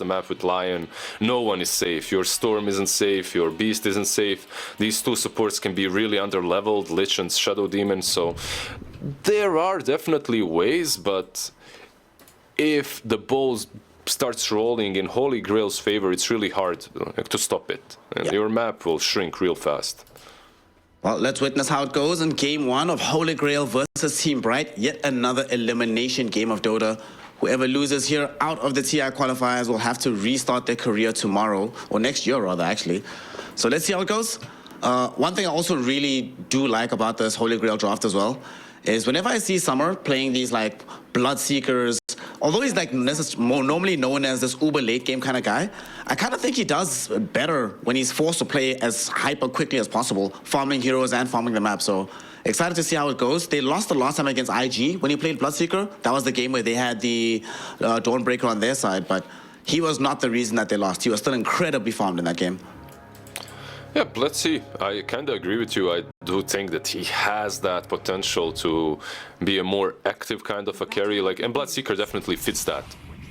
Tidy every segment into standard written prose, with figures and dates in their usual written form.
map with Lion, no one is safe. Your Storm isn't safe, your Beast isn't safe. These two supports can be really under-leveled, Lich and Shadow Demon, so there are definitely ways, but if the ball starts rolling in Holy Grail's favor, it's really hard to stop it, and your map will shrink real fast. Well, let's witness how it goes in Game 1 of Holy Grail versus Team Bright. Yet another elimination game of Dota. Whoever loses here out of the TI qualifiers will have to restart their career tomorrow, or next year rather, actually. So let's see how it goes. One thing I also really do like about this Holy Grail draft as well is whenever I see Summer playing these like Bloodseekers, although he's like more normally known as this uber late game kind of guy, I kind of think he does better when he's forced to play as hyper quickly as possible, farming heroes and farming the map. So excited to see how it goes. They lost the last time against IG when he played Bloodseeker. That was the game where they had the Dawnbreaker on their side, but he was not the reason that they lost. He was still incredibly farmed in that game. Yeah, let's see. I kind of agree with you. I do think that he has that potential to be a more active kind of a carry, and Bloodseeker definitely fits that.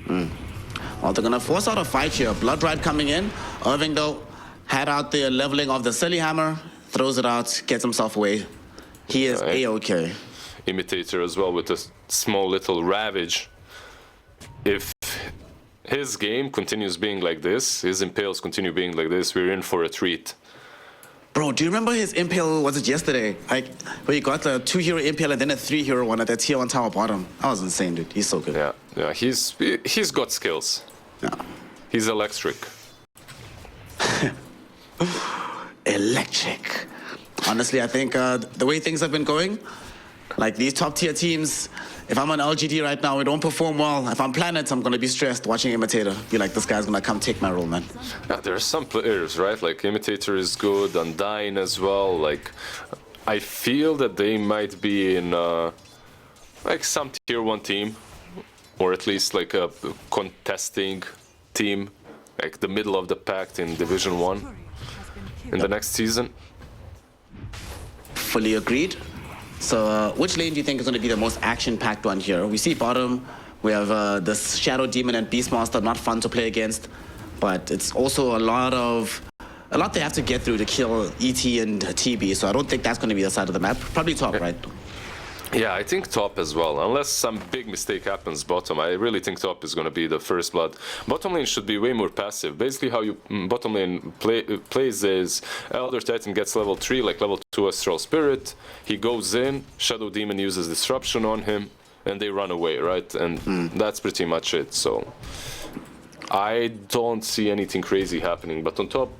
Well, they're going to force out a fight here. Blood Ride coming in. Irving, though, had out the leveling of the Silly Hammer, throws it out, gets himself away. He is A-OK. Imitator as well with a small little Ravage. If his game continues being like this, his Impales continue being like this, we're in for a treat. Bro, do you remember his Impale, was it yesterday? Where he got the 2-hero Impale and then a 3-hero one at that tier 1 tower bottom. That was insane, dude. He's so good. Yeah, he's got skills. Yeah. He's electric. Electric. Honestly, I think the way things have been going, like these top tier teams, if I'm on LGD right now, we don't perform well. If I'm Planet, I'm going to be stressed watching Imitator. Be like, this guy's going to come take my role, man. Yeah, there are some players, right? Like Imitator is good, Undyne as well. I feel that they might be in some tier 1 team, or at least like a contesting team, like the middle of the pack in Division 1 in the next season. Fully agreed. So which lane do you think is going to be the most action-packed one here? We see bottom, we have this Shadow Demon and Beastmaster, not fun to play against, but it's also a lot they have to get through to kill ET and TB, so I don't think that's going to be the side of the map. Probably top, right? Yeah, I think top as well. Unless some big mistake happens bottom, I really think top is going to be the first blood. Bottom lane should be way more passive. Basically how you bottom lane plays is Elder Titan gets level 3, like level 2 Astral Spirit. He goes in, Shadow Demon uses Disruption on him, and they run away, right? And that's pretty much it. So I don't see anything crazy happening. But on top,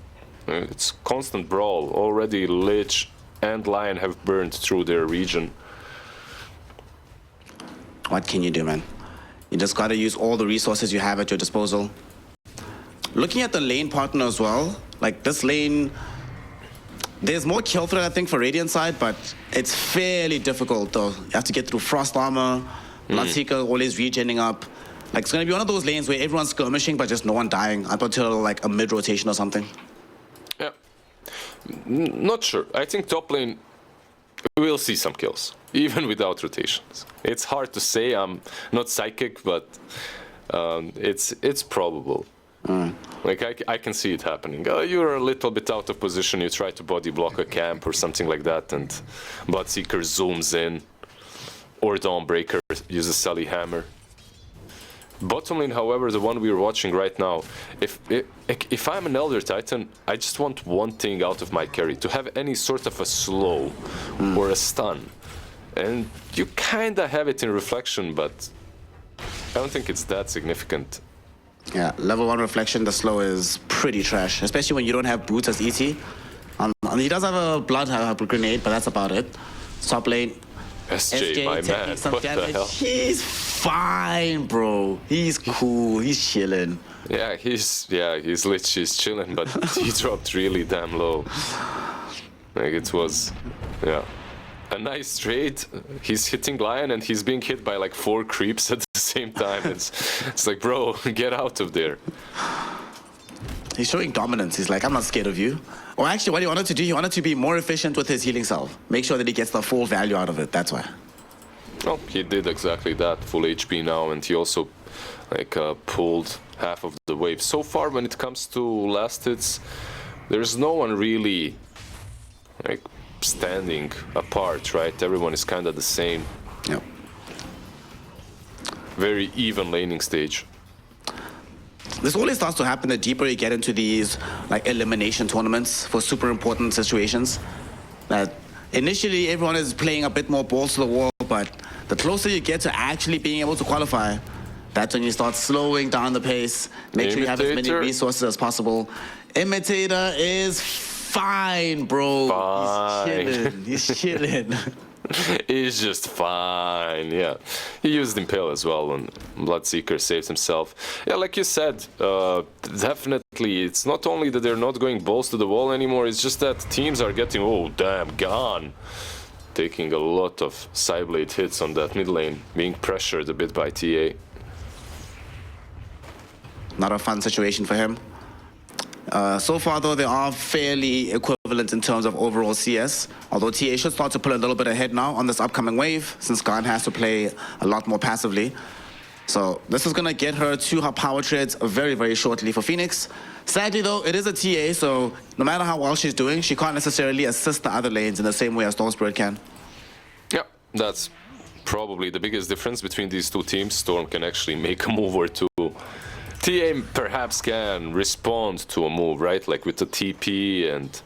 it's constant brawl. Already Lich and Lion have burned through their region. What can you do, man? You just got to use all the resources you have at your disposal. Looking at the lane partner as well, like this lane, there's more kill threat, I think, for Radiant side, but it's fairly difficult, though. You have to get through Frost Armor, Bloodseeker always regenning up. Like, it's going to be one of those lanes where everyone's skirmishing, but just no one dying up until, like, a mid-rotation or something. Yeah. Not sure. I think top lane, we'll see some kills, even without rotations. It's hard to say. I'm not psychic, but it's probable. Like I can see it happening. You're a little bit out of position. You try to body block a camp or something like that, and Bloodseeker zooms in, or Dawnbreaker uses Sally Hammer. Bottom lane, however, the one we're watching right now, if I'm an Elder Titan, I just want one thing out of my carry, to have any sort of a slow or a stun. And you kinda have it in Reflection, but I don't think it's that significant. Yeah, level 1 Reflection, the slow is pretty trash, especially when you don't have boots as ET. He does have a blood grenade, but that's about it. Top lane, SJ, my man, what the hell? He's fine, bro. He's cool. He's chilling. Yeah, he's lit. He's chilling, but he dropped really damn low. Like it was, a nice trade. He's hitting Lion and he's being hit by like 4 creeps at the same time. It's like, bro, get out of there. He's showing dominance. He's like, I'm not scared of you. Or actually, what he wanted to do, he wanted to be more efficient with his healing salve. Make sure that he gets the full value out of it. That's why. Well, he did exactly that. Full HP now, and he also like pulled half of the wave. So far, when it comes to last hits, there's no one really like standing apart, right? Everyone is kind of the same. Yep. Very even laning stage. This only starts to happen the deeper you get into these like elimination tournaments for super important situations. That initially everyone is playing a bit more balls to the wall, but the closer you get to actually being able to qualify, that's when you start slowing down the pace, make sure you have as many resources as possible. Imitator is fine, bro. Fine. He's chilling. He's just fine, yeah. He used Impale as well when Bloodseeker saved himself. Yeah, like you said, definitely, it's not only that they're not going balls to the wall anymore, it's just that teams are getting, oh damn, gone. Taking a lot of Psyblade hits on that mid lane, being pressured a bit by TA. Not a fun situation for him. So far, though, they are fairly equivalent in terms of overall CS, although TA should start to pull a little bit ahead now on this upcoming wave, since Garn has to play a lot more passively. So this is going to get her to her power treads very, very shortly for Phoenix. Sadly, though, it is a TA, so no matter how well she's doing, she can't necessarily assist the other lanes in the same way as Storm Spirit can. Yeah, that's probably the biggest difference between these two teams. Storm can actually make a move or two. TA perhaps can respond to a move, right? Like with the TP and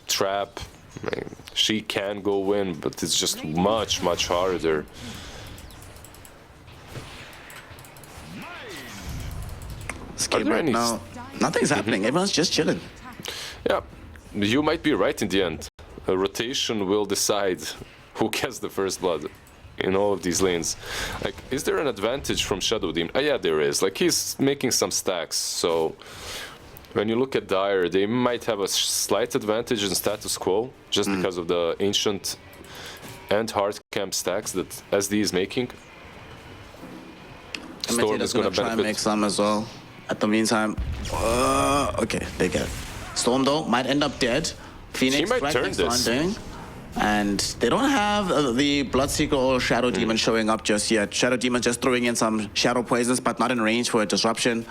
trap. I mean, she can go in, but it's just much, much harder. This game right now, nothing's happening. Everyone's just chilling. Yeah, you might be right in the end. A rotation will decide who gets the first blood in all of these lanes. Like, is there an advantage from Shadow Demon? Yeah, there is. Like, he's making some stacks, so when you look at Dire, they might have a slight advantage in status quo, just because of the ancient and hard camp stacks that SD is making. Storm is going to try and make some as well. At the meantime, okay, they get it. Storm, though, might end up dead. Phoenix he might right turn next this. on doing. And they don't have the Bloodseeker or Shadow Demon showing up just yet. Shadow Demon just throwing in some Shadow Poisons, but not in range for a disruption.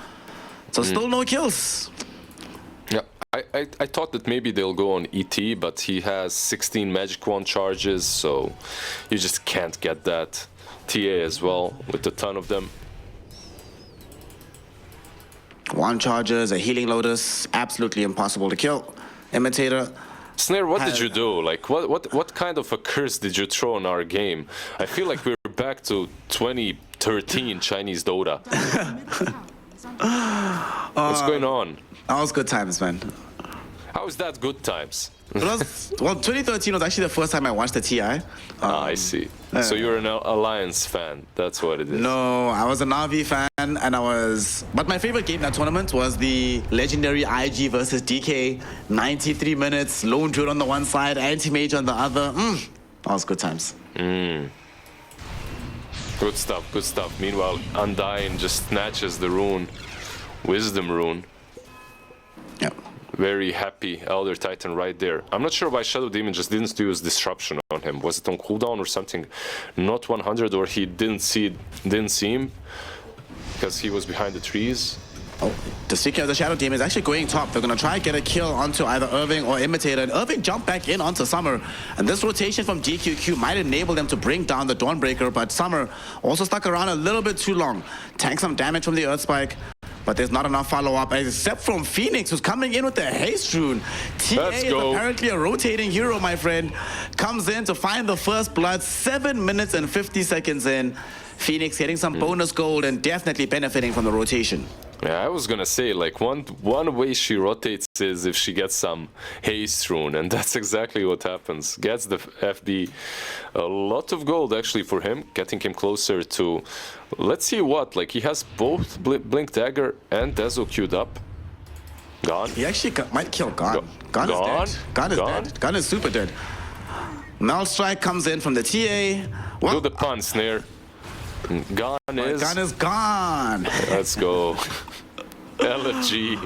So still no kills. Yeah, I thought that maybe they'll go on ET, but he has 16 Magic Wand charges, so you just can't get that. TA as well, with a ton of them. Wand charges, a Healing Lotus, absolutely impossible to kill. Imitator. Snare, what did you do? Like, what kind of a curse did you throw on our game? I feel like we're back to 2013 Chinese Dota. What's going on? That was good times, man. How is that good times? Well, 2013 was actually the first time I watched the TI. I see. So you're an Alliance fan. That's what it is. No, I was a Na'Vi fan, and But my favorite game in that tournament was the legendary IG versus DK. 93 minutes, lone druid on the one side, anti-mage on the other. That was good times. Good stuff, good stuff. Meanwhile, Undyne just snatches the rune. Wisdom rune. Yep. Very happy Elder Titan right there. I'm not sure why Shadow Demon just didn't use Disruption on him. Was it on cooldown or something? Not 100, or he didn't see him because he was behind the trees. Oh, the Seeker of the Shadow Demon is actually going top. They're going to try and get a kill onto either Irving or Imitator. And Irving jumped back in onto Summer. And this rotation from GQQ might enable them to bring down the Dawnbreaker. But Summer also stuck around a little bit too long. Tank some damage from the Earth Spike. But there's not enough follow-up, except from Phoenix, who's coming in with the haste rune. TA is apparently a rotating hero, my friend. Comes in to find the first blood, 7 minutes and 50 seconds in. Phoenix getting some bonus gold and definitely benefiting from the rotation. Yeah, I was gonna say, like, one way she rotates is if she gets some haste rune, and that's exactly what happens. Gets the FD. A lot of gold, actually, for him, getting him closer to... Let's see what, like, he has both Blink Dagger and Dezo queued up. Gone. He actually might kill Gon. Gon is dead. Gon is dead. Gon is super dead. Malstrike comes in from the TA. Do the pun, Snare. Gone is... Gon is gone. Let's go. LFG.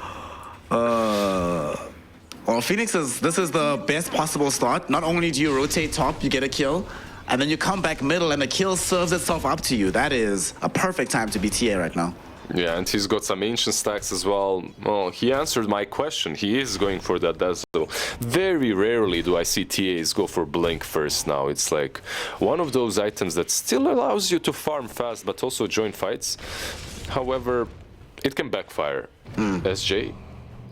Well, Phoenix this is the best possible start. Not only do you rotate top, you get a kill. and then you come back middle and the kill serves itself up to you. That is a perfect time to be TA right now. Yeah, and he's got some ancient stacks as well. Well, he answered my question. He is going for that Dazzle. Very rarely do I see TAs go for Blink first now. It's like one of those items that still allows you to farm fast, but also join fights. However, it can backfire. SJ,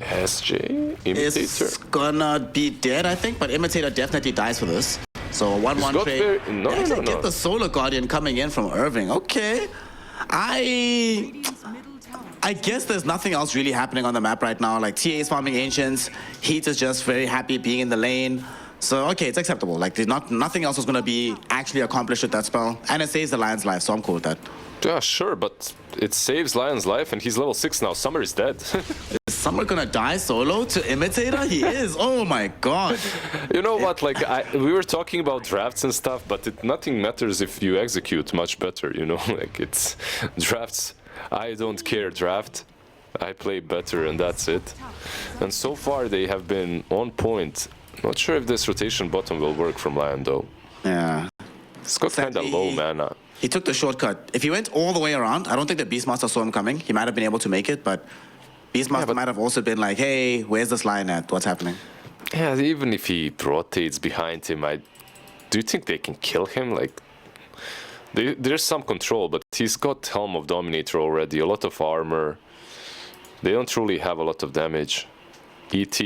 Imitator. It's gonna be dead, I think, but Imitator definitely dies for this. So a 1-1 trade. No. Get the Solar Guardian coming in from Irving. Okay. I guess there's nothing else really happening on the map right now. Like TA is farming Ancients, Heat is just very happy being in the lane. So okay, it's acceptable. Like there's nothing else is gonna be actually accomplished with that spell, and it saves the Lion's life, so I'm cool with that. Yeah, sure, but it saves Lion's life, and he's level 6 now. Summer is dead. Is Summer gonna die solo to Imitator? He is. Oh my god. You know what? Like we were talking about drafts and stuff, but nothing matters if you execute much better. You know, like it's drafts. I don't care draft. I play better, and that's it. And so far they have been on point. Not sure if this rotation bottom will work from Lion though. Yeah. It's got kind of low mana. He took the shortcut. If he went all the way around, I don't think the Beastmaster saw him coming. He might have been able to make it, but Beastmaster might have also been like, hey, where's this Lion at? What's happening? Yeah, even if he rotates behind him, do you think they can kill him? Like, there's some control, but he's got Helm of Dominator already, a lot of armor. They don't really have a lot of damage. ET,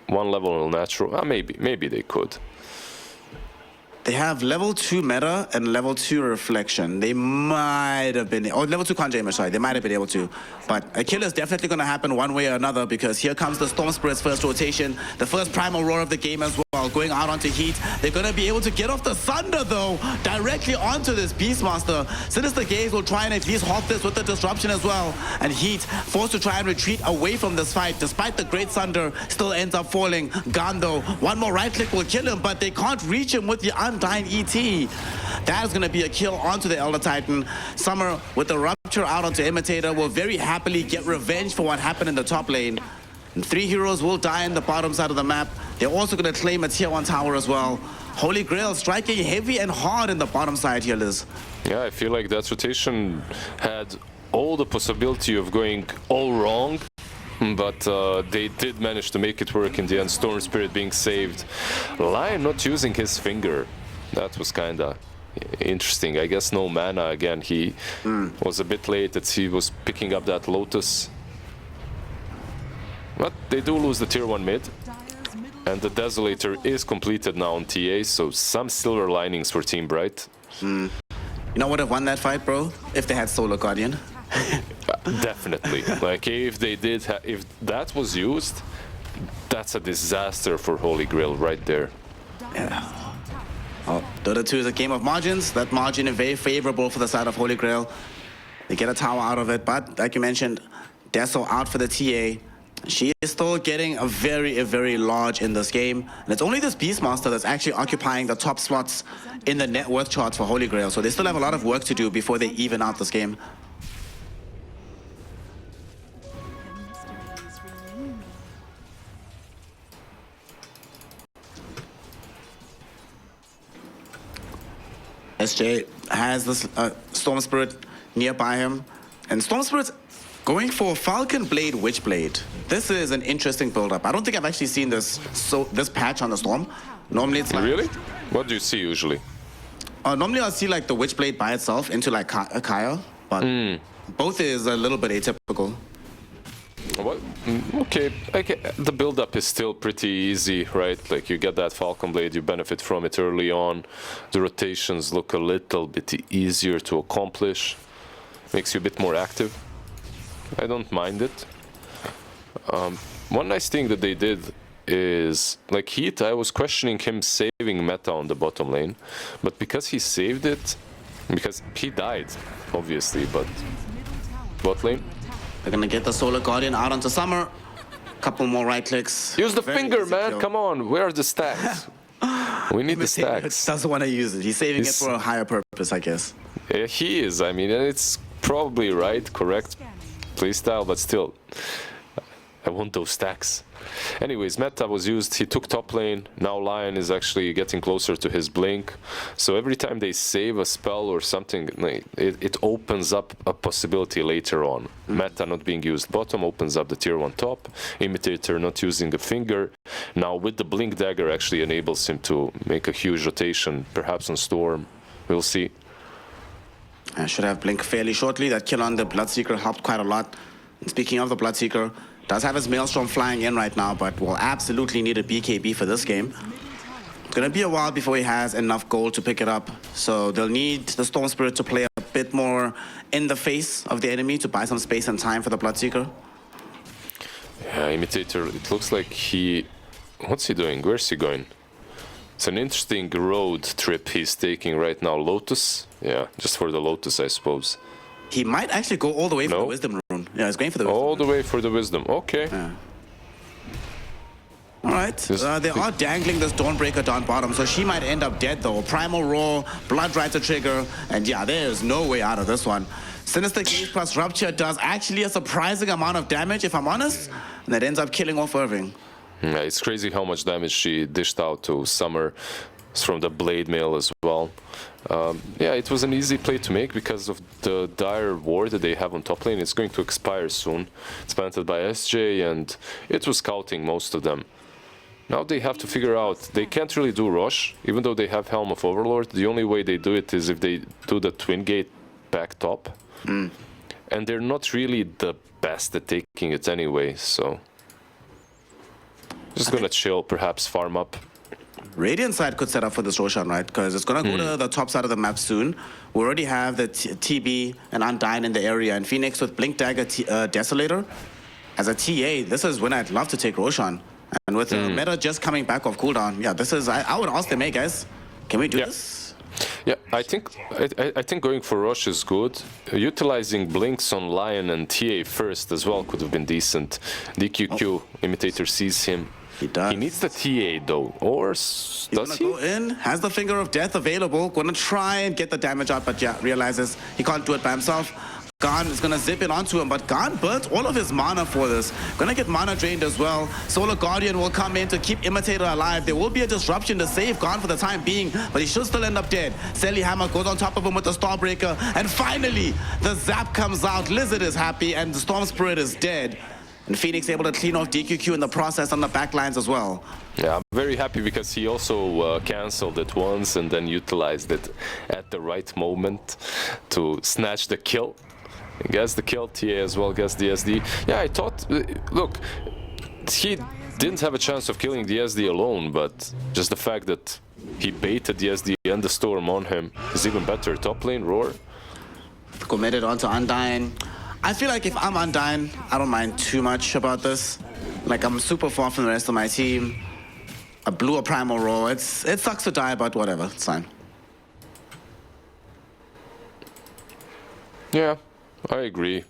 one level natural. Maybe they could. They have level 2 meta and level 2 reflection. They might have been, or level 2 conjure image, sorry, they might have been able to. But a kill is definitely going to happen one way or another, because here comes the Storm Spirit's first rotation, the first primal roar of the game as well, going out onto Heat. They're going to be able to get off the Thunder though, directly onto this Beastmaster. Sinister Gaze will try and at least halt this with the disruption as well. And Heat forced to try and retreat away from this fight, despite the Great Thunder still ends up falling. Gando, one more right click will kill him, but they can't reach him with the Undying ET. That is going to be a kill onto the Elder Titan. Summer with the Rupture out onto Imitator will very happily get revenge for what happened in the top lane. And 3 heroes will die in the bottom side of the map. They're also going to claim a tier 1 tower as well. Holy Grail striking heavy and hard in the bottom side here, Liz. Yeah, I feel like that rotation had all the possibility of going all wrong, but they did manage to make it work in the end. Storm Spirit being saved. Lion not using his finger. That was kind of interesting. I guess no mana again. He was a bit late as he was picking up that Lotus. But they do lose the tier 1 mid. And the Desolator is completed now on TA, so some silver linings for Team Bright. You know what would have won that fight, bro? If they had Solar Guardian. Definitely. Like if they did, if that was used, that's a disaster for Holy Grail right there. Yeah. Oh, Dota 2 is a game of margins. That margin is very favorable for the side of Holy Grail. They get a tower out of it, but like you mentioned, Deso out for the TA. She is still getting a very large in this game. And it's only this Beastmaster that's actually occupying the top spots in the net worth charts for Holy Grail. So they still have a lot of work to do before they even out this game. SJ has this Storm Spirit nearby him. And Storm Spirit's going for Falcon Blade, Witchblade. This is an interesting build-up. I don't think I've actually seen this patch on the Storm. Normally it's like... Really? What do you see usually? Normally I'll see like the Witchblade by itself into like a Kaya, but both is a little bit atypical. What? Okay, the build-up is still pretty easy, right? Like you get that Falcon Blade, you benefit from it early on. The rotations look a little bit easier to accomplish. Makes you a bit more active. I don't mind it. One nice thing that they did is, like Heat, I was questioning him saving meta on the bottom lane, but because he saved it, because he died, obviously, but bot lane. They're gonna get the Solar Guardian out onto Summer. Couple more right clicks. Use the finger, man, come on, where are the stacks? We need the stacks. Doesn't want to use it, he's saving it for a higher purpose, I guess. Yeah, he is, I mean, and it's probably right, correct playstyle, but still, I want those stacks. Anyways, meta was used. He took top lane. Now Lion is actually getting closer to his blink. So every time they save a spell or something, it opens up a possibility later on. Meta not being used bottom opens up the tier 1 top. Imitator not using a finger. Now with the blink dagger actually enables him to make a huge rotation, perhaps on Storm. We'll see. I should have blink fairly shortly. That kill on the Bloodseeker helped quite a lot. And speaking of the Bloodseeker, does have his Maelstrom flying in right now, but will absolutely need a BKB for this game. It's going to be a while before he has enough gold to pick it up. So they'll need the Storm Spirit to play a bit more in the face of the enemy to buy some space and time for the Bloodseeker. Yeah, Imitator, it looks like he... What's he doing? Where's he going? It's an interesting road trip he's taking right now. Lotus? Yeah, just for the Lotus, I suppose. He might actually go all the way for the Wisdom Rune. Yeah, he's going for the Wisdom All the way for the Wisdom. Okay. Yeah. All right. They are dangling this Dawnbreaker down bottom, so she might end up dead, though. Primal Roar, Blood Rider trigger, and yeah, there's no way out of this one. Sinister Gaze plus Rupture does actually a surprising amount of damage, if I'm honest, and that ends up killing off Irving. Yeah, it's crazy how much damage she dished out to Summer from the Blade Mail as well. Yeah, it was an easy play to make because of the dire ward that they have on top lane. It's going to expire soon. It's planted by SJ and it was scouting most of them. Now they have to figure out, they can't really do Rush, even though they have Helm of Overlord. The only way they do it is if they do the Twin Gate back top. And they're not really the best at taking it anyway, so... Just gonna chill, perhaps farm up. Radiant side could set up for this Roshan, right? Because it's going to go to the top side of the map soon. We already have the TB and Undyne in the area, and Phoenix with Blink Dagger Desolator. As a TA, this is when I'd love to take Roshan. And with the meta just coming back off cooldown, yeah, this is... I would ask them, hey guys, can we do this? Yeah, I think going for Rush is good. Utilizing Blinks on Lion and TA first as well could have been decent. DQQ, Imitator sees him. He does. He needs the TA though, or does he? He's gonna go in, has the Finger of Death available, gonna try and get the damage out, but yeah, realizes he can't do it by himself. Gone is gonna zip it onto him, but Gone burnt all of his mana for this. Gonna get mana drained as well. Solar Guardian will come in to keep Imitator alive. There will be a disruption to save Gone for the time being, but he should still end up dead. Selly Hammer goes on top of him with the Starbreaker, and finally, the zap comes out. Lizard is happy, and the Storm Spirit is dead. And Phoenix able to clean off DQQ in the process on the backlines as well. Yeah, I'm very happy because he also cancelled it once and then utilized it at the right moment to snatch the kill. Gets the kill, TA as well, gets the SD. Yeah, I thought, look, he didn't have a chance of killing the SD alone, but just the fact that he baited the SD and the Storm on him is even better. Top lane, Roar. Committed onto Undyne. I feel like if I'm Undyne, I don't mind too much about this. Like, I'm super far from the rest of my team. I blew a Primal Roar. It sucks to die, but whatever, it's fine. Yeah, I agree.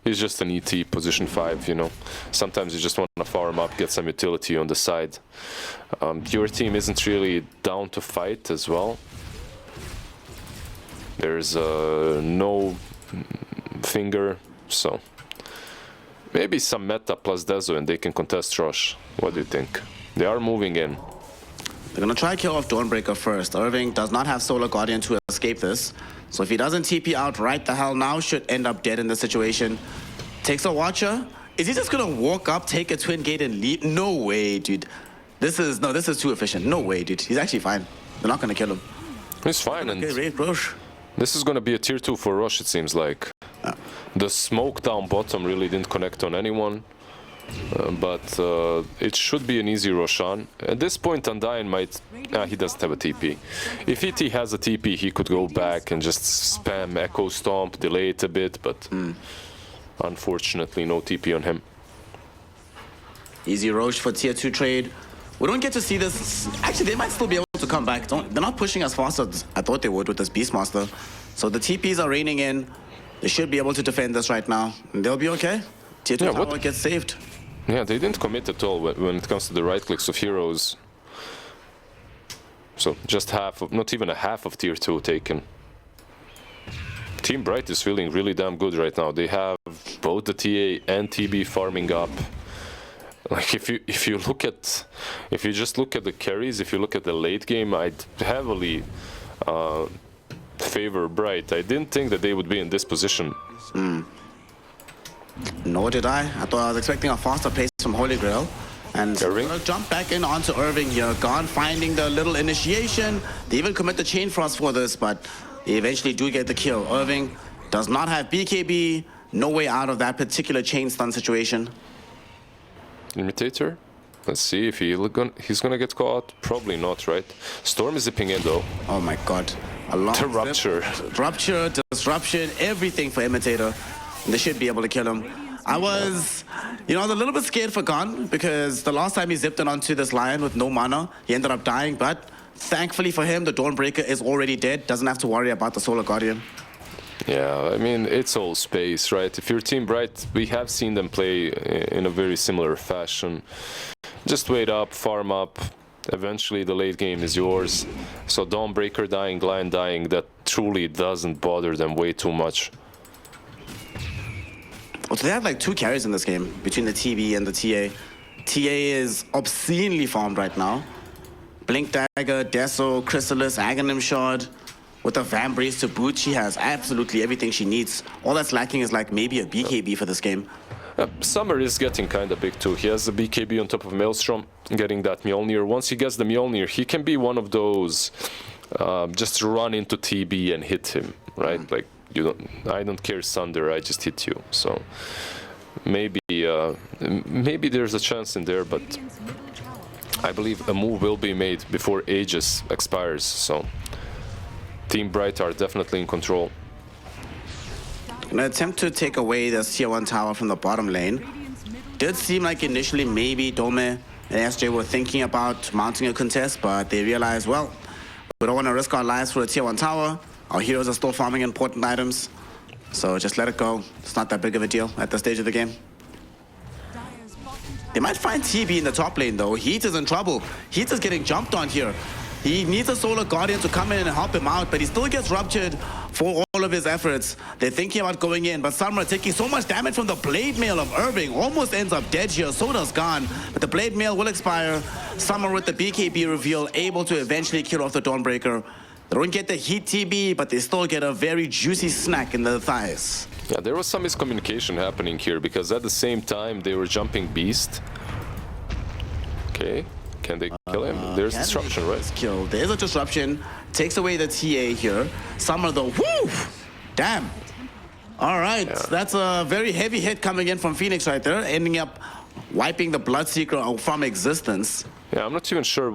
He's just an ET, position 5, you know. Sometimes you just want to farm up, get some utility on the side. Your team isn't really down to fight as well. There's no Finger, so maybe some meta plus Dezo and they can contest Rush. What do you think? They are moving in. They're gonna try to kill off Dawnbreaker first. Irving does not have Solar Guardian to escape this. So if he doesn't TP out right the hell now, should end up dead in this situation. Takes a Watcher. Is he just gonna walk up, take a Twin Gate and leave? No way, dude. This is too efficient. No way, dude. He's actually fine. They're not gonna kill him. He's fine. Okay, and Raid Rush. This is gonna be a tier 2 for Rush, it seems like. The smoke down bottom really didn't connect on anyone. But it should be an easy Roshan. At this point, Undyne might... he doesn't have a TP. If ET has a TP, he could go back and just spam Echo Stomp, delay it a bit, but unfortunately, no TP on him. Easy Roche for tier 2 trade. We don't get to see this. Actually, they might still be able to come back. They're not pushing as fast as I thought they would with this Beastmaster. So the TPs are raining in. They should be able to defend this right now. And they'll be okay. Tier 2 tower gets saved. Yeah, they didn't commit at all when it comes to the right clicks of heroes. So just half of, not even a half of tier 2 taken. Team Bright is feeling really damn good right now. They have both the TA and TB farming up. Like if you just look at the carries, if you look at the late game, I'd heavily favor Bright. I didn't think that they would be in this position. Nor did I. I thought I was expecting a faster pace from Holy Grail. And jump back in onto Irving here. Gone finding the little initiation. They even commit the chain frost for this, but they eventually do get the kill. Irving does not have BKB. No way out of that particular chain stun situation. Imitator? Let's see if he's gonna get caught. Probably not, right? Storm is zipping in though. Oh my god. A long The Rupture. Rupture, disruption, everything for Imitator. They should be able to kill him. I was a little bit scared for Gon because the last time he zipped in onto this Lion with no mana, he ended up dying, but thankfully for him, the Dawnbreaker is already dead. Doesn't have to worry about the Solar Guardian. Yeah, I mean, it's all space, right? If you're Team Bright, we have seen them play in a very similar fashion. Just wait up, farm up. Eventually, the late game is yours. So Dawnbreaker dying, Lion dying, that truly doesn't bother them way too much. Well, they have like 2 carries in this game between the TB and the TA. TA is obscenely farmed right now. Blink Dagger, Deso, Chrysalis, Aghanim Shard. With a Vambrace to boot, she has absolutely everything she needs. All that's lacking is like maybe a BKB for this game. Summer is getting kind of big too. He has the BKB on top of Maelstrom, getting that Mjolnir. Once he gets the Mjolnir, he can be one of those just run into TB and hit him, right? Like, I don't care, Sunder, I just hit you. So maybe there's a chance in there, but I believe a move will be made before Aegis expires. So Team Bright are definitely in control. An attempt to take away the tier 1 tower from the bottom lane. Did seem like initially maybe Dome and SJ were thinking about mounting a contest, but they realized, well, we don't want to risk our lives for a tier 1 tower. Our heroes are still farming important items, so just let it go. It's not that big of a deal at this stage of the game. They might find TB in the top lane though. Heat is in trouble. Heat is getting jumped on here. He needs a Solar Guardian to come in and help him out, but he still gets ruptured for all of his efforts. They're thinking about going in, but Summer taking so much damage from the Blade Mail of Irving. Almost ends up dead here, so does Gon. But the Blade Mail will expire. Summer with the BKB reveal, able to eventually kill off the Dawnbreaker. They don't get the Heat TB, but they still get a very juicy snack in the thighs. Yeah, there was some miscommunication happening here, because at the same time they were jumping Beast. Okay. Can they kill him? There's disruption, right? Kill. There's a disruption. Takes away the TA here. Summer though, woo! Damn. All right, that's a very heavy hit coming in from Phoenix right there, ending up wiping the Bloodseeker from existence. Yeah, I'm not even sure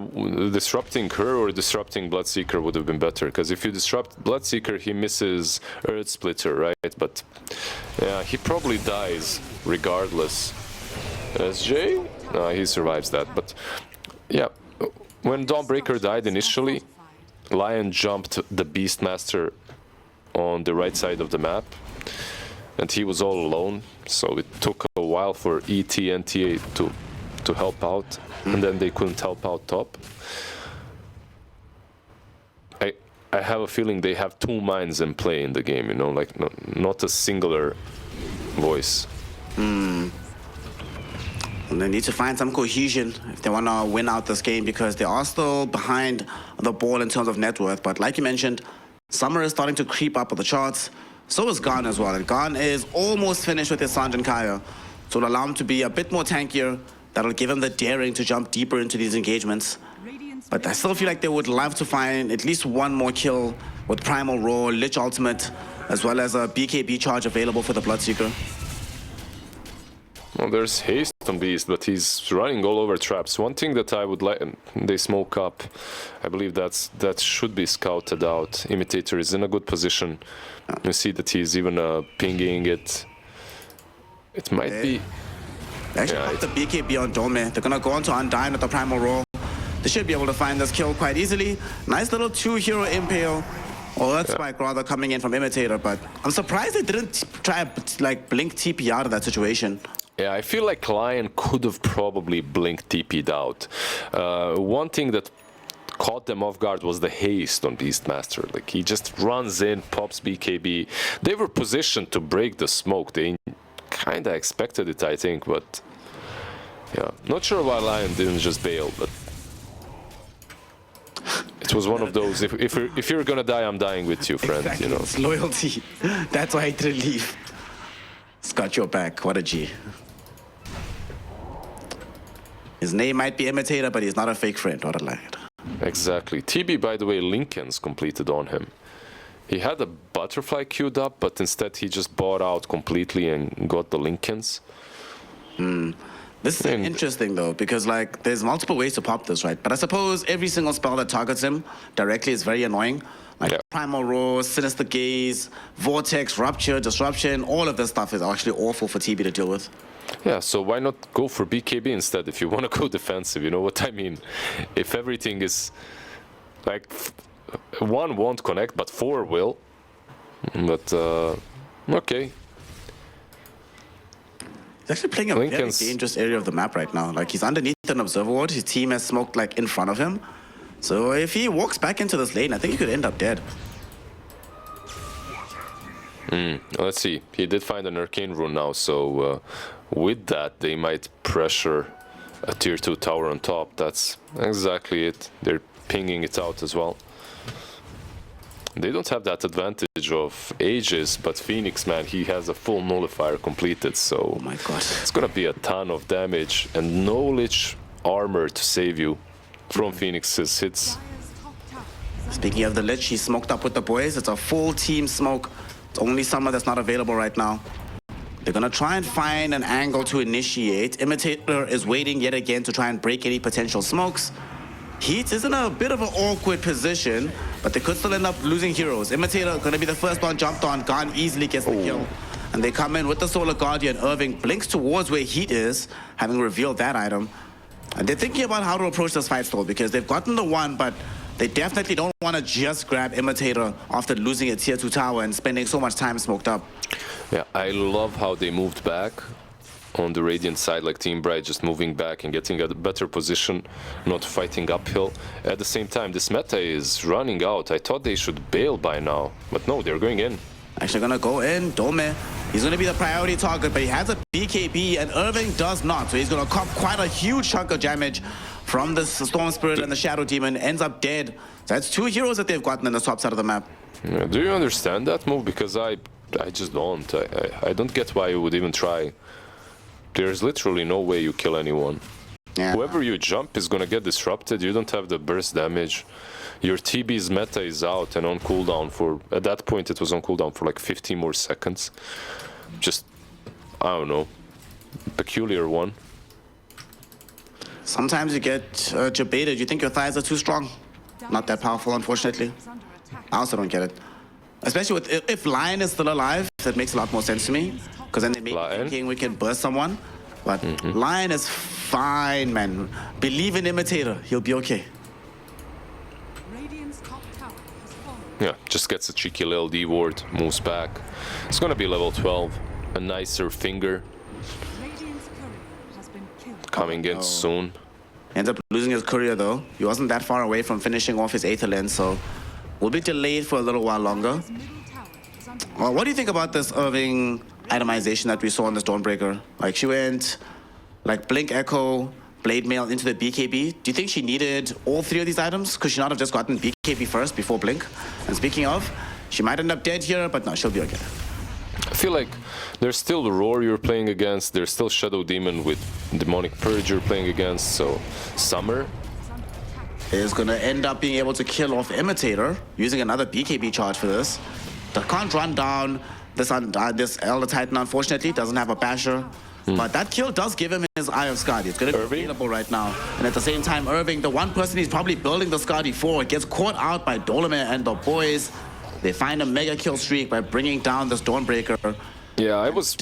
disrupting her or disrupting Bloodseeker would have been better, because if you disrupt Bloodseeker, he misses Earth Splitter, right? But yeah, he probably dies regardless. SJ? No, he survives that, but yeah, when Dawnbreaker died initially, Lion jumped the Beastmaster on the right side of the map, and he was all alone, so it took a while for ET and TA to help out, and then they couldn't help out top. I have a feeling they have 2 minds in play in the game, you know, like not a singular voice. And they need to find some cohesion if they want to win out this game, because they are still behind the ball in terms of net worth. But like you mentioned, Summer is starting to creep up on the charts. So is Gon as well. And Gon is almost finished with his Sanj and Kaya. So it'll allow him to be a bit more tankier. That'll give him the daring to jump deeper into these engagements. But I still feel like they would love to find at least 1 more kill with Primal Roar, Lich Ultimate, as well as a BKB charge available for the Bloodseeker. Well, there's haste on Beast, but he's running all over traps. One thing that I would like, they smoke up. I believe that should be scouted out. Imitator is in a good position. You see that he's even pinging it. It might be. They actually have the BKB on Dome. They're gonna go on to Undyne with the Primal Roar. They should be able to find this kill quite easily. Nice little 2-hero impale. Or Earth Spike rather coming in from Imitator, but I'm surprised they didn't try like blink TP out of that situation. Yeah, I feel like Lion could have probably blinked TP'd out. One thing that caught them off guard was the haste on Beastmaster. Like, he just runs in, pops BKB. They were positioned to break the smoke. They kind of expected it, I think, but Yeah, not sure why Lion didn't just bail, but it was one of those. If you're gonna die, I'm dying with you, friend. Exactly. You know. It's loyalty. That's why I didn't leave. It's got your back. What a G. His name might be Imitator, but he's not a fake friend. What a lad. Exactly. TB, by the way, Lincoln's completed on him. He had a butterfly queued up, but instead he just bought out completely and got the Lincolns. This is interesting though, because like there's multiple ways to pop this, right? But I suppose every single spell that targets him directly is very annoying. Like Primal Roar, Sinister Gaze, Vortex, Rupture, Disruption, all of this stuff is actually awful for TB to deal with. Yeah, so why not go for BKB instead if you want to go defensive, you know what I mean? If everything is like, one won't connect, but 4 will. But, okay. He's actually playing a very dangerous area of the map right now. Like, he's underneath an observer ward. His team has smoked, like, in front of him. So if he walks back into this lane, I think he could end up dead. Let's see. He did find an Arcane Rune now, so with that, they might pressure a tier 2 tower on top. That's exactly it. They're pinging it out as well. They don't have that advantage of Aegis, but Phoenix, man, he has a full nullifier completed, so Oh my god. it's gonna be a ton of damage and no Lich armor to save you from Phoenix's hits. Speaking of the Lich, he smoked up with the boys. It's a full team smoke. It's only someone that's not available right now. They're gonna try and find an angle to initiate. Imitator is waiting yet again to try and break any potential smokes. Heat is in a bit of an awkward position, but they could still end up losing heroes. Imitator gonna be the first one jumped on. Gone easily gets the kill. And they come in with the Solar Guardian. Irving blinks towards where Heat is, having revealed that item. And they're thinking about how to approach this fight still, because they've gotten the one, but they definitely don't want to just grab Imitator after losing a tier 2 tower and spending so much time smoked up. Yeah, I love how they moved back on the Radiant side, like Team Bright just moving back and getting a better position, not fighting uphill. At the same time, this meta is running out. I thought they should bail by now, but no, they're going in. Actually gonna go in, Dome. He's gonna be the priority target, but he has a BKB and Irving does not. So he's gonna cop quite a huge chunk of damage from the Storm Spirit and the Shadow Demon, ends up dead. So that's 2 heroes that they've gotten in the top side of the map. Yeah, do you understand that move? Because I just don't. I don't get why you would even try. There's literally no way you kill anyone. Yeah. Whoever you jump is gonna get disrupted. You don't have the burst damage. Your TB's meta is out and on cooldown for, at that point it was on cooldown for like 15 more seconds. Just, I don't know, peculiar one. Sometimes you get debated. You think your thighs are too strong. Not that powerful, unfortunately. I also don't get it. Especially with, if Lion is still alive, that makes a lot more sense to me. Because then they may be thinking we can burst someone. But Lion is fine, man. Believe in Imitator. He'll be okay. Yeah, just gets a cheeky little D ward, moves back. It's gonna be level 12. A nicer finger. Coming in soon. Ends up losing his courier though. He wasn't that far away from finishing off his Aether lens, so will be delayed for a little while longer. Well, what do you think about this Irving itemization that we saw in the Stormbreaker? Like, she went like Blink Echo, Blade Mail into the BKB. Do you think she needed all 3 of these items? Could she not have just gotten BKB first before Blink? And speaking of, she might end up dead here, but no, she'll be okay. I feel like there's still the Roar you're playing against, there's still Shadow Demon with Demonic Purge you're playing against, so Summer is gonna end up being able to kill off Imitator, using another BKB charge for this. That can't run down this Elder Titan, unfortunately, doesn't have a basher. But that kill does give him his Eye of Skadi. It's going to be available right now. And at the same time, Irving, the one person he's probably building the Skadi for, gets caught out by Dolomir and the boys. They find a mega kill streak by bringing down the Stormbreaker. Yeah, I was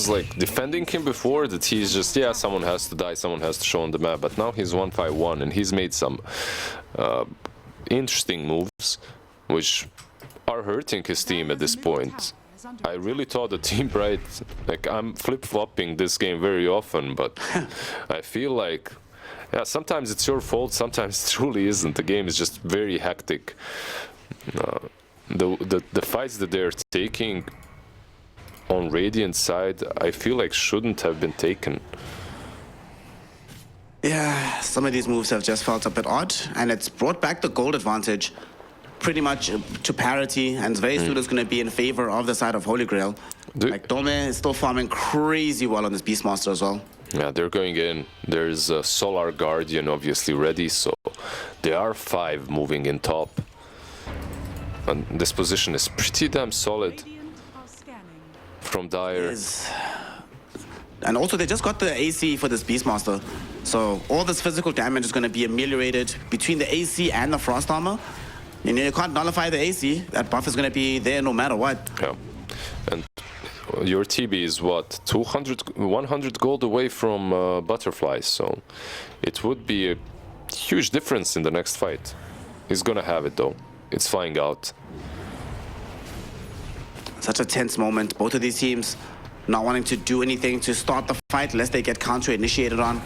like defending him before that he's just, yeah, someone has to die, someone has to show on the map. But now he's 1-5-1 and he's made some interesting moves, which are hurting his team at this point. I really thought the Team Bright, like, I'm flip-flopping this game very often, but I feel like, yeah, sometimes it's your fault, sometimes it truly isn't. The game is just very hectic. The fights that they're taking on Radiant side, I feel like shouldn't have been taken. Yeah, some of these moves have just felt a bit odd, and it's brought back the gold advantage pretty much to parity, and very soon it's going to be in favor of the side of Holy Grail. Like, Dome is still farming crazy well on this Beastmaster as well. Yeah, they're going in. There's a Solar Guardian obviously ready, so there are 5 moving in top. And this position is pretty damn solid from Dire. And also, they just got the AC for this Beastmaster. So all this physical damage is going to be ameliorated between the AC and the Frost Armor. You know, you can't nullify the AC. That buff is going to be there no matter what. Yeah. And your TB is what? 100 gold away from Butterflies. So it would be a huge difference in the next fight. He's going to have it though. It's flying out. Such a tense moment. Both of these teams not wanting to do anything to start the fight lest they get counter-initiated on.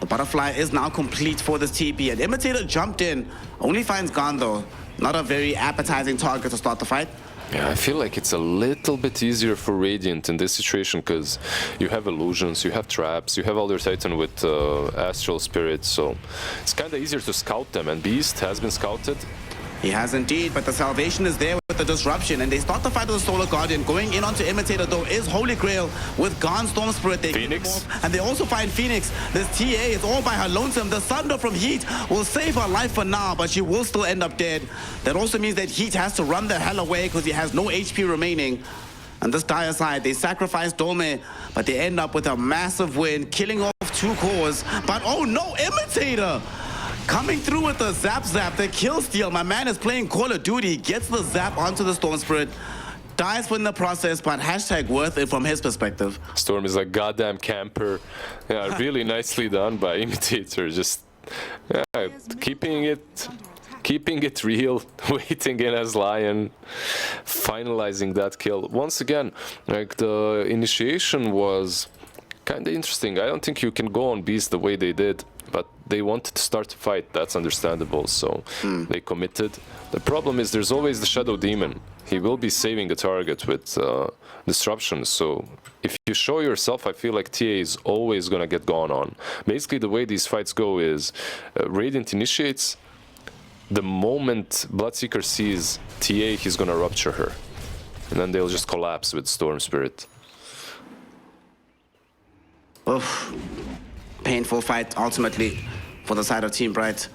The Butterfly is now complete for this TP, and Imitator jumped in. Only finds gone though. Not a very appetizing target to start the fight. Yeah, I feel like it's a little bit easier for Radiant in this situation because you have illusions, you have traps, you have Elder Titan with Astral Spirit, so it's kind of easier to scout them, and Beast has been scouted. He has indeed, but the salvation is there with the disruption, and they start the fight with the Solar Guardian. Going in onto Imitator though is Holy Grail with Gone Storm Spirit. They Phoenix. And they also find Phoenix. This TA is all by her lonesome. The Thunder from Heat will save her life for now, but she will still end up dead. That also means that Heat has to run the hell away because he has no HP remaining. And this Dire side, they sacrifice Dome, but they end up with a massive win, killing off 2 cores. But oh no, Imitator! Coming through with the zap, the kill steal. My man is playing Call of Duty, gets the zap onto the Storm Spirit, dies in the process, but hashtag worth it from his perspective. Storm is a goddamn camper. Yeah, really nicely done by Imitator. Just keeping it real, waiting in as Lion, finalizing that kill. Once again, like the initiation was kind of interesting. I don't think you can go on Beast the way they did, but they wanted to start a fight. That's understandable, so they committed. The problem is there's always the Shadow Demon. He will be saving a target with disruption, so if you show yourself, I feel like TA is always gonna get gone on. Basically the way these fights go is Radiant initiates. The moment Bloodseeker sees TA, he's gonna rupture her, and then they'll just collapse with Storm Spirit. Oof. Painful fight ultimately for the side of Team Bright.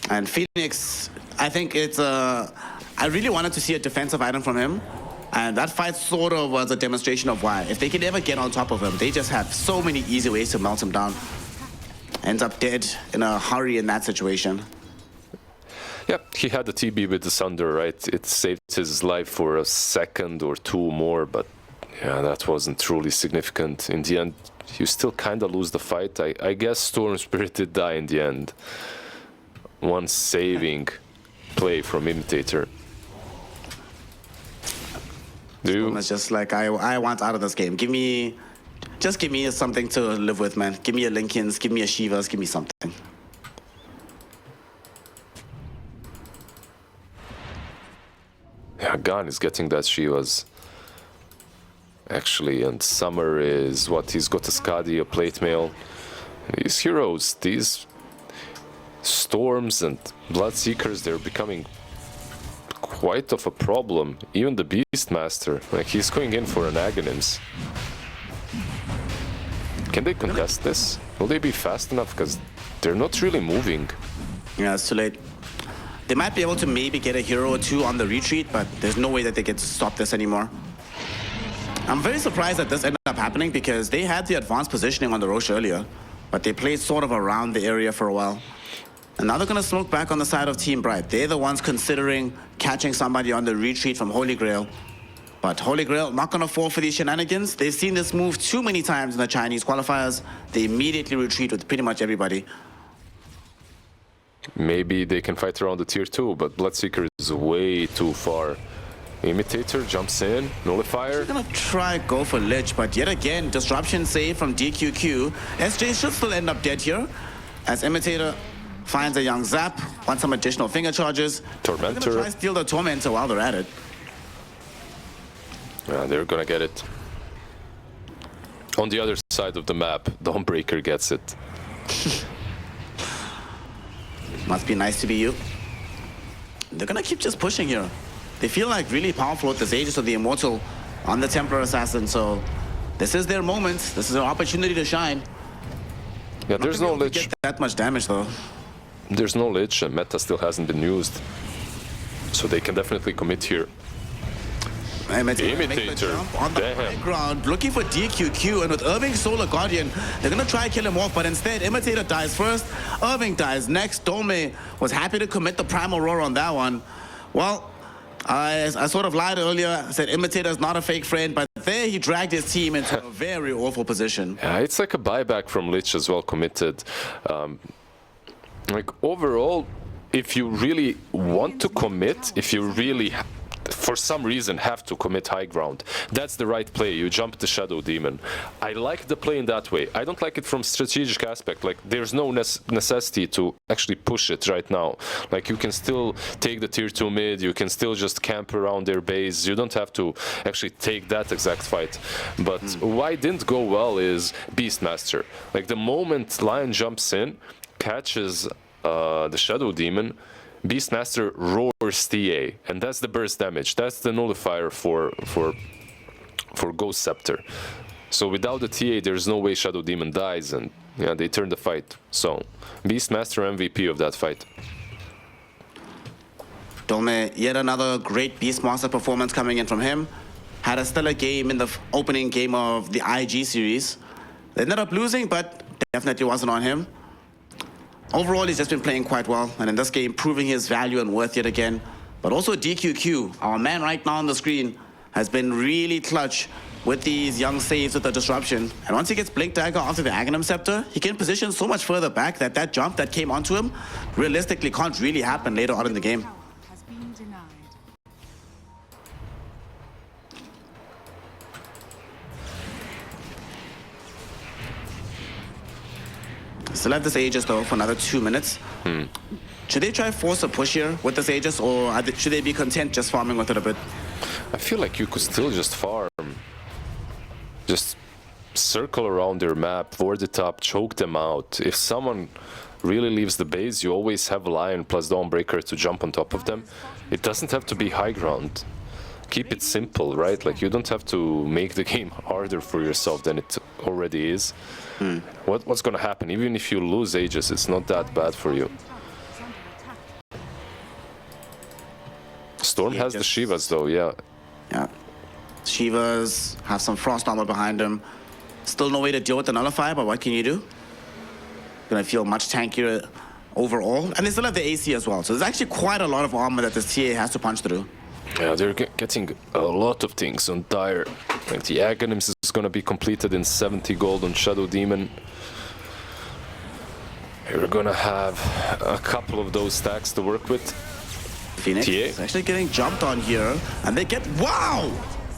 And Phoenix, I think it's I really wanted to see a defensive item from him, and that fight sort of was a demonstration of why. If they could ever get on top of him, they just have so many easy ways to melt him down. Ends up dead in a hurry in that situation. Yep, he had the TB with the Thunder, right? It saved his life for a second or 2 more, but yeah, that wasn't truly significant. In the end, you still kind of lose the fight. I guess Storm Spirit did die in the end. One saving play from Imitator. It's just like, I want out of this game. Just give me something to live with, man. Give me a Linken's, give me a Shiva's, give me something. Yeah, Gan is getting that Shiva's. Actually, and Summer is what? He's got a Skadi, a Plate Mail. These heroes, these Storms and Bloodseekers, they're becoming quite of a problem. Even the Beastmaster, like, he's going in for an Aghanims. Can they contest this? Will they be fast enough? Because they're not really moving. Yeah, it's too late. They might be able to maybe get a hero or 2 on the retreat, but there's no way that they can stop this anymore. I'm very surprised that this ended up happening because they had the advanced positioning on the Roche earlier, but they played sort of around the area for a while. And now they're going to smoke back on the side of Team Bright. They're the ones considering catching somebody on the retreat from Holy Grail. But Holy Grail not going to fall for these shenanigans. They've seen this move too many times in the Chinese qualifiers. They immediately retreat with pretty much everybody. Maybe they can fight around the tier 2, but Bloodseeker is way too far. Imitator jumps in, Nullifier. They're gonna try go for Lich, but yet again, disruption save from DQQ. SJ should still end up dead here, as Imitator finds a young Zap, wants some additional finger charges. Tormentor. They're gonna try steal the Tormentor while they're at it. Yeah, they're gonna get it. On the other side of the map, Dawnbreaker gets it. Must be nice to be you. They're gonna keep just pushing here. They feel like really powerful with this Aegis of the Immortal on the Templar Assassin, so this is their moment. This is their opportunity to shine. Yeah, there's no Lich. Get that much damage though. There's no Lich, and meta still hasn't been used. So they can definitely commit here. Imitator on the Damn. high ground, looking for DQQ, and with Irving Solar Guardian, they're gonna try kill him off, but instead Imitator dies first, Irving dies next. Dome was happy to commit the Primal Roar on that one. Well, I sort of lied earlier, I said Imitator is not a fake friend, but there he dragged his team into a very awful position. Yeah, it's like a buyback from Lich as well, committed. Like overall, if you really want to commit, if you really for some reason have to commit high ground, that's the right play. You jump the Shadow Demon. I like the play in that way. I don't like it from strategic aspect. Like there's no necessity to actually push it right now. Like you can still take the tier 2 mid, you can still just camp around their base. You don't have to actually take that exact fight. But why didn't go well is Beastmaster. Like the moment Lion jumps in, catches the Shadow Demon, Beastmaster roars TA, and that's the burst damage. That's the nullifier for Ghost Scepter. So without the TA, there's no way Shadow Demon dies, and yeah, they turn the fight. So Beastmaster MVP of that fight. Dome, yet another great Beastmaster performance coming in from him. Had a stellar game in the opening game of the IG series. They ended up losing, but definitely wasn't on him. Overall, he's just been playing quite well, and in this game, proving his value and worth yet again. But also DQQ, our man right now on the screen, has been really clutch with these young saves with the disruption. And once he gets Blink Dagger after the Aghanim Scepter, he can position so much further back that that jump that came onto him realistically can't really happen later on in the game. Still have this Aegis though for another 2 minutes. Should they try force a push here with this Aegis, or should they be content just farming with it a bit? I feel like you could still just farm. Just circle around their map, ward it up, choke them out. If someone really leaves the base, you always have Lion plus Dawnbreaker to jump on top of them. It doesn't have to be high ground. Keep it simple, right? Like you don't have to make the game harder for yourself than it already is. What's gonna happen? Even if you lose Aegis, it's not that bad for you. Storm has the Shivas though, yeah. Yeah. Shivas have some Frost Armor behind him. Still no way to deal with the Nullifier, but what can you do? Gonna feel much tankier overall. And they still have the AC as well. So there's actually quite a lot of armor that this TA has to punch through. Yeah, they're getting a lot of things on Dire. Like the Aghanims is gonna be completed in 70 gold on Shadow Demon. You're gonna have a couple of those stacks to work with. Phoenix is actually getting jumped on here, and they get, wow!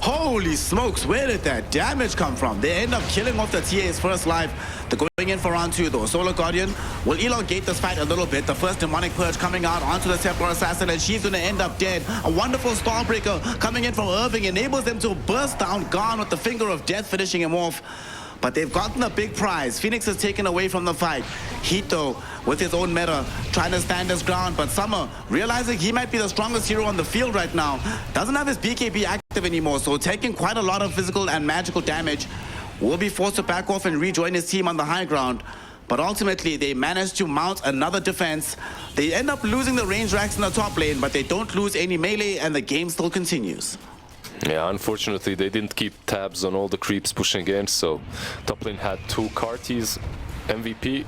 Holy smokes, where did that damage come from? They end up killing off the TA's first life. They're going in for round 2 though. Solar Guardian will elongate this fight a little bit. The first Demonic Purge coming out onto the Templar Assassin, and she's gonna end up dead. A wonderful Starbreaker coming in from Irving enables them to burst down Garn with the Finger of Death, finishing him off. But they've gotten a big prize. Phoenix is taken away from the fight. Heat, though, with his own meta, trying to stand his ground. But Summer, realizing he might be the strongest hero on the field right now, doesn't have his BKB active anymore, so taking quite a lot of physical and magical damage, will be forced to back off and rejoin his team on the high ground. But ultimately, they managed to mount another defense. They end up losing the range racks in the top lane, but they don't lose any melee, and the game still continues. Yeah, unfortunately they didn't keep tabs on all the creeps pushing in, so top lane had 2 Carties, MVP,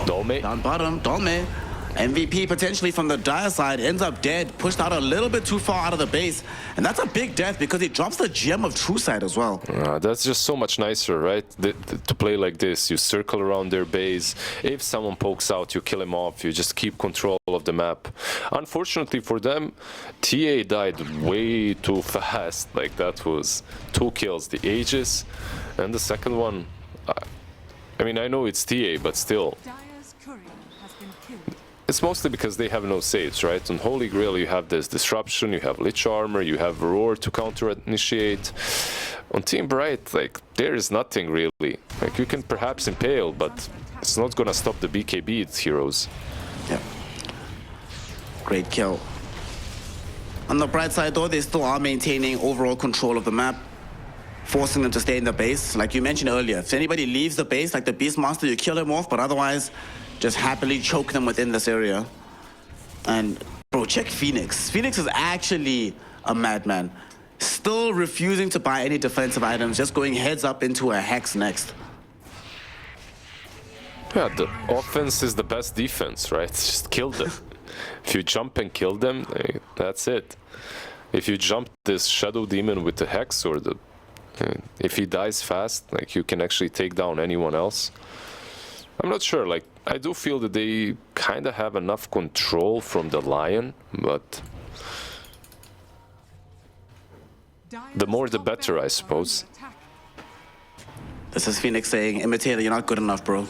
Dome. Down bottom, Dome. MVP potentially from the Dire side ends up dead, pushed out a little bit too far out of the base. And that's a big death because he drops the gem of True Sight as well. That's just so much nicer, right? To play like this, you circle around their base. If someone pokes out, you kill him off. You just keep control of the map. Unfortunately for them, TA died way too fast. Like that was 2 kills, the Aegis, and the second one. I mean, I know it's TA, but still. It's mostly because they have no saves, right? On Holy Grail you have this Disruption, you have Lich Armor, you have Roar to counter-initiate. On Team Bright, like, there is nothing really. Like, you can perhaps Impale, but it's not gonna stop the BKB heroes. Yeah. Great kill. On the bright side, though, they still are maintaining overall control of the map, forcing them to stay in the base. Like you mentioned earlier, if anybody leaves the base, like the Beastmaster, you kill him off, but otherwise, just happily choke them within this area. And, bro, check Phoenix. Phoenix is actually a madman. Still refusing to buy any defensive items, just going heads up into a Hex next. Yeah, the offense is the best defense, right? Just kill them. If you jump and kill them, that's it. If you jump this Shadow Demon with the Hex, or the if he dies fast, like, you can actually take down anyone else. I'm not sure, like, I do feel that they kind of have enough control from the Lion, but the more the better, I suppose. This is Phoenix saying, Imitator, you're not good enough, bro.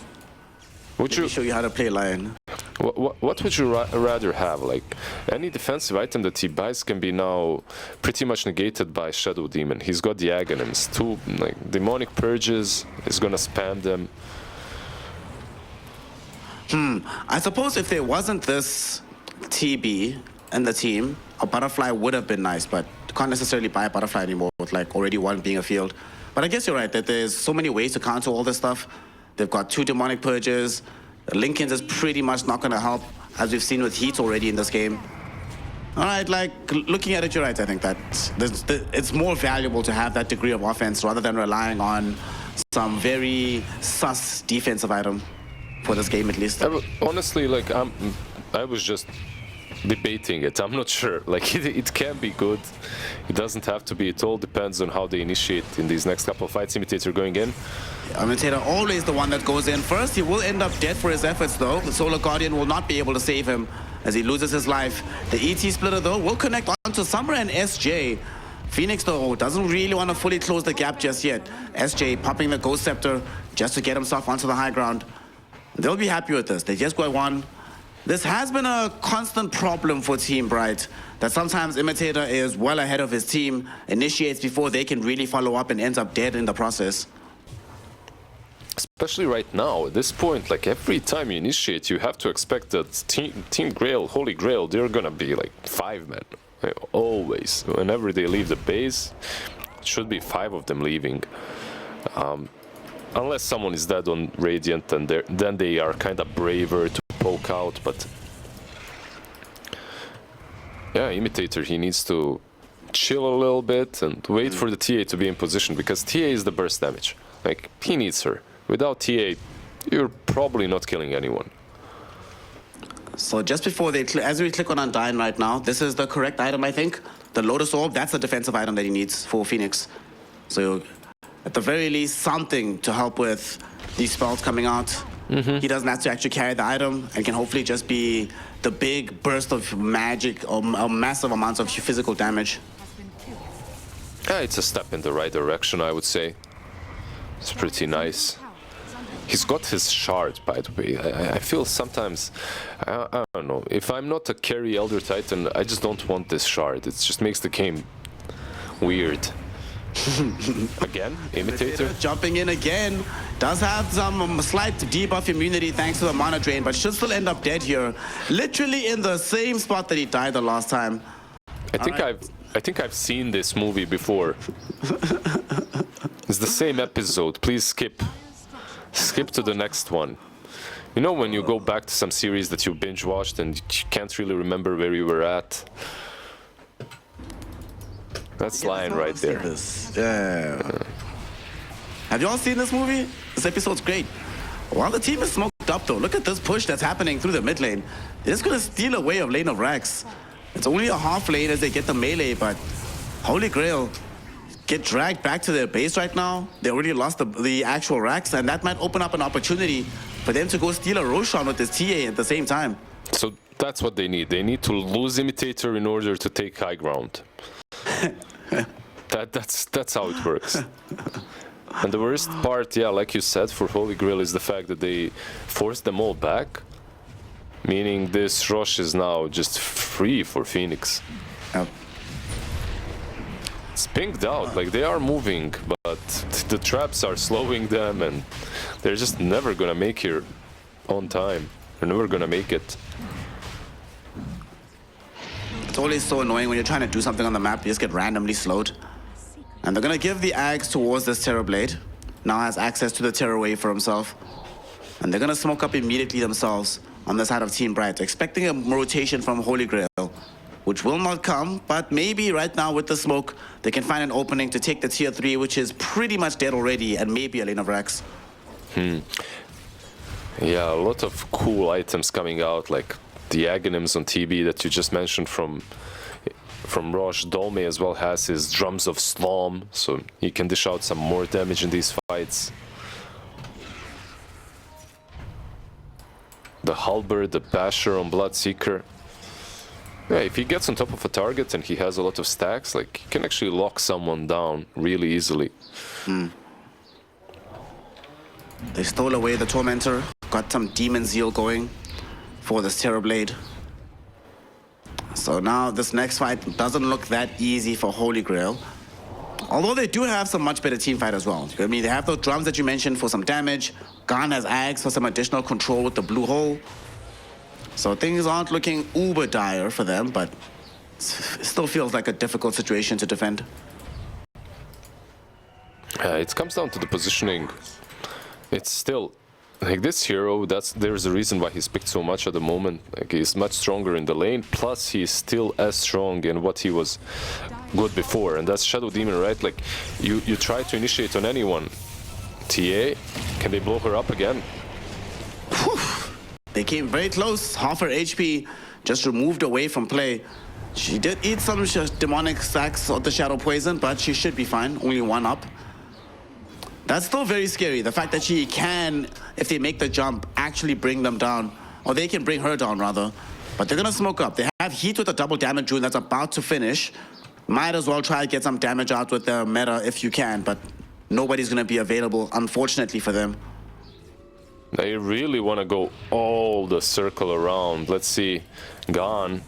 Would Let me show you how to play Lion. What would you rather have? Like, any defensive item that he buys can be now pretty much negated by Shadow Demon. He's got the Aghanims, 2 like demonic purges. He's gonna spam them. I suppose if there wasn't this TB in the team, a Butterfly would have been nice, but you can't necessarily buy a Butterfly anymore with like already one being a field. But I guess you're right that there's so many ways to counter all this stuff. They've got 2 demonic purges. Lincoln's is pretty much not going to help, as we've seen with Heat already in this game. All right, like, looking at it, you're right. I think that it's more valuable to have that degree of offense rather than relying on some very sus defensive item for this game, at least. Honestly, like, I was just debating it. I'm not sure. Like, it can be good. It doesn't have to be. It all depends on how they initiate in these next couple of fights. Imitator going in. Imitator always the one that goes in first. He will end up dead for his efforts, though. The Solar Guardian will not be able to save him as he loses his life. The ET splitter, though, will connect onto Summer and SJ. Phoenix, though, doesn't really want to fully close the gap just yet. SJ popping the Ghost Scepter just to get himself onto the high ground. They'll be happy with this. They just got one. This has been a constant problem for Team Bright, that sometimes Imitator is well ahead of his team, initiates before they can really follow up and ends up dead in the process. Especially right now, at this point, like, every time you initiate, you have to expect that Team Grail, Holy Grail, they're gonna be like 5 men. Always. Whenever they leave the base, it should be 5 of them leaving. Unless someone is dead on Radiant, and then they are kind of braver to poke out, but yeah, Imitator, he needs to chill a little bit and wait for the TA to be in position, because TA is the burst damage. Like, he needs her. Without TA, you're probably not killing anyone. So just before they, as we click on Undyne right now, this is the correct item, I think. The Lotus Orb, that's the defensive item that he needs for Phoenix. So at the very least, something to help with these spells coming out. He doesn't have to actually carry the item and can hopefully just be the big burst of magic or massive amounts of physical damage. Yeah, it's a step in the right direction, I would say. It's pretty nice. He's got his shard, by the way. I feel sometimes, I don't know, if I'm not a carry Elder Titan, I just don't want this shard. It just makes the game weird. Again, Imitator jumping in again. Does have some slight debuff immunity thanks to the mana drain, but should still end up dead here. Literally in the same spot that he died the last time. I think I've seen this movie before. It's the same episode. Please skip. Skip to the next one. You know when you go back to some series that you binge watched and you can't really remember where you were at? That's Lion right there. Yeah. Have you all seen this movie? This episode's great. While the team is smoked up, though, look at this push that's happening through the mid lane. They're just going to steal away of lane of Rax. It's only a half lane as they get the melee, but Holy Grail get dragged back to their base right now. They already lost the actual Rax, and that might open up an opportunity for them to go steal a Roshan with this TA at the same time. So that's what they need. They need to lose Imitator in order to take high ground. That's how it works. And the worst part, yeah, like you said, for Holy Grail is the fact that they forced them all back, meaning this rush is now just free for Phoenix. Yep. It's pinged out, like they are moving, but the traps are slowing them and they're just never gonna make here on time. You're never gonna make it. It's always so annoying when you're trying to do something on the map, you just get randomly slowed. And they're gonna give the Ags towards this Terror Blade. Now has access to the Terror Wave for himself. And they're gonna smoke up immediately themselves on the side of Team Bright, expecting a rotation from Holy Grail, which will not come, but maybe right now with the smoke, they can find an opening to take the tier 3, which is pretty much dead already, and maybe a lane of Rex. Yeah, a lot of cool items coming out, like the Aghanims on TB that you just mentioned from Roche. Dolme as well has his Drums of Slom, so he can dish out some more damage in these fights. The Halberd, the Basher on Bloodseeker. Yeah, if he gets on top of a target and he has a lot of stacks, like, he can actually lock someone down really easily. They stole away the Tormentor, got some Demon Zeal going for this Terror Blade. So now this next fight doesn't look that easy for Holy Grail. Although they do have some much better team fight as well. I mean, they have those drums that you mentioned for some damage. Garn has Ags for some additional control with the blue hole. So things aren't looking uber dire for them, but it still feels like a difficult situation to defend. It comes down to the positioning. It's still like this hero, there's a reason why he's picked so much at the moment. Like, he's much stronger in the lane, plus he's still as strong in what he was good before, and that's Shadow Demon, right? Like, you try to initiate on anyone. TA, can they blow her up again? Whew. They came very close. Half her HP just removed away from play. She did eat some demonic stacks of the Shadow Poison, but she should be fine. Only one up. That's still very scary. The fact that she can, if they make the jump, actually bring them down. Or they can bring her down, rather. But they're going to smoke up. They have Heat with a double damage rune that's about to finish. Might as well try to get some damage out with their meta if you can, but nobody's going to be available, unfortunately, for them. They really want to go all the circle around. Let's see. Gone.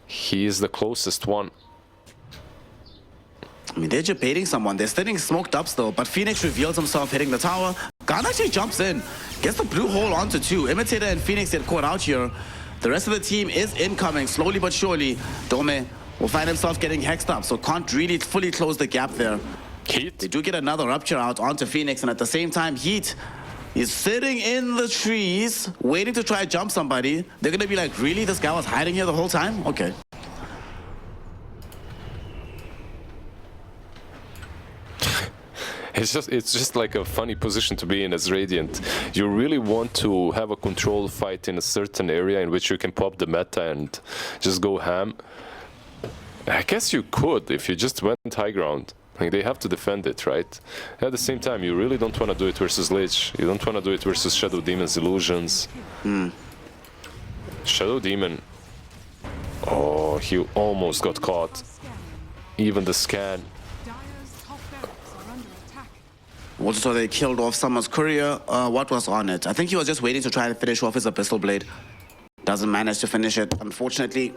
He is the closest one. I mean, they're debating someone. They're sitting smoked up still, but Phoenix reveals himself hitting the tower. Garn actually jumps in, gets the blue hole onto 2. Imitator and Phoenix get caught out here. The rest of the team is incoming, slowly but surely. Dome will find himself getting hexed up, so can't really fully close the gap there. Heat. They do get another rupture out onto Phoenix, and at the same time, Heat is sitting in the trees, waiting to try to jump somebody. They're gonna be like, really? This guy was hiding here the whole time? Okay. It's just like a funny position to be in as Radiant. You really want to have a control fight in a certain area in which you can pop the meta and just go ham. I guess you could if you just went high ground. Like, they have to defend it, right? At the same time, you really don't want to do it versus Lich. You don't want to do it versus Shadow Demon's Illusions. Shadow Demon. Oh, he almost got caught. Even the scan. Also, they killed off Summer's courier. What was on it? I think he was just waiting to try to finish off his Abyssal Blade. Doesn't manage to finish it, unfortunately.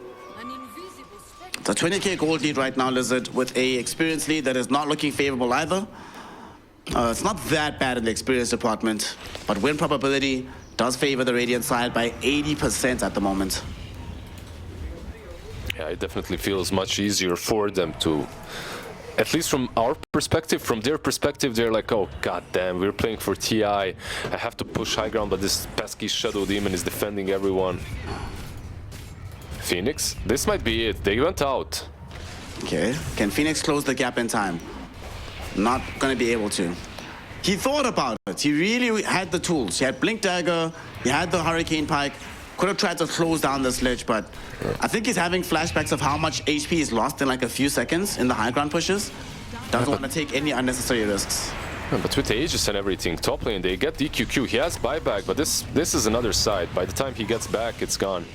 It's a 20k gold lead right now, Lizard, with a experience lead that is not looking favorable either. It's not that bad in the experience department, but win probability does favor the Radiant side by 80% at the moment. Yeah, it definitely feels much easier for them to... At least from our perspective, from their perspective, they're like, oh, goddamn, we're playing for TI. I have to push high ground, but this pesky Shadow Demon is defending everyone. Phoenix, this might be it. They went out. Okay, can Phoenix close the gap in time? Not gonna be able to. He thought about it. He really had the tools. He had Blink Dagger, he had the Hurricane Pike. Could have tried to close down this Lich, but I think he's having flashbacks of how much HP he's lost in like a few seconds in the high ground pushes. Doesn't want to take any unnecessary risks. Yeah, but with Aegis and everything, top lane, they get DQQ. He has buyback, but this is another side. By the time he gets back, it's gone.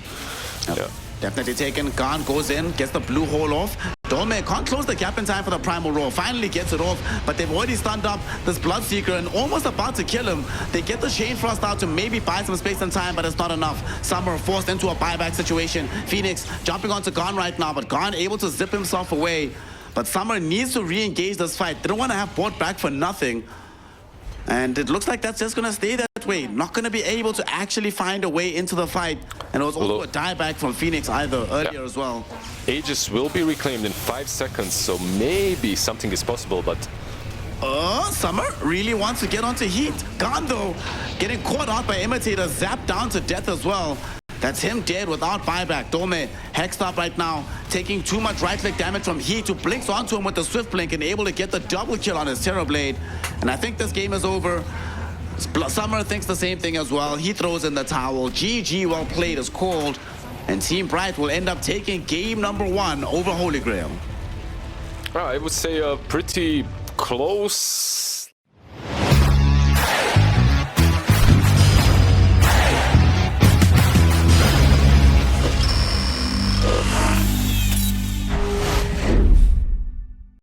Yep. Yeah. Definitely taken. Garn goes in, gets the blue hole off. Dome can't close the gap in time for the Primal Roar. Finally gets it off, but they've already stunned up this Bloodseeker and almost about to kill him. They get the Chain Frost out to maybe buy some space and time, but it's not enough. Summer forced into a buyback situation. Phoenix jumping onto Garn right now, but Garn able to zip himself away. But Summer needs to re-engage this fight. They don't want to have bought back for nothing. And it looks like that's just going to stay that way. Not going to be able to actually find a way into the fight. And it was also a dieback from Phoenix either earlier as well. Aegis will be reclaimed in 5 seconds, so maybe something is possible, but... Summer really wants to get onto Heat. Gone though, getting caught out by Imitator, zapped down to death as well. That's him dead without buyback. Dome hexed up right now, taking too much right-click damage from Heat, who blinks onto him with the Swift Blink and able to get the double kill on his Terrorblade. And I think this game is over. Summer thinks the same thing as well. He throws in the towel. GG, well played is called. And Team Bright will end up taking game number 1 over Holy Grail. I would say a pretty close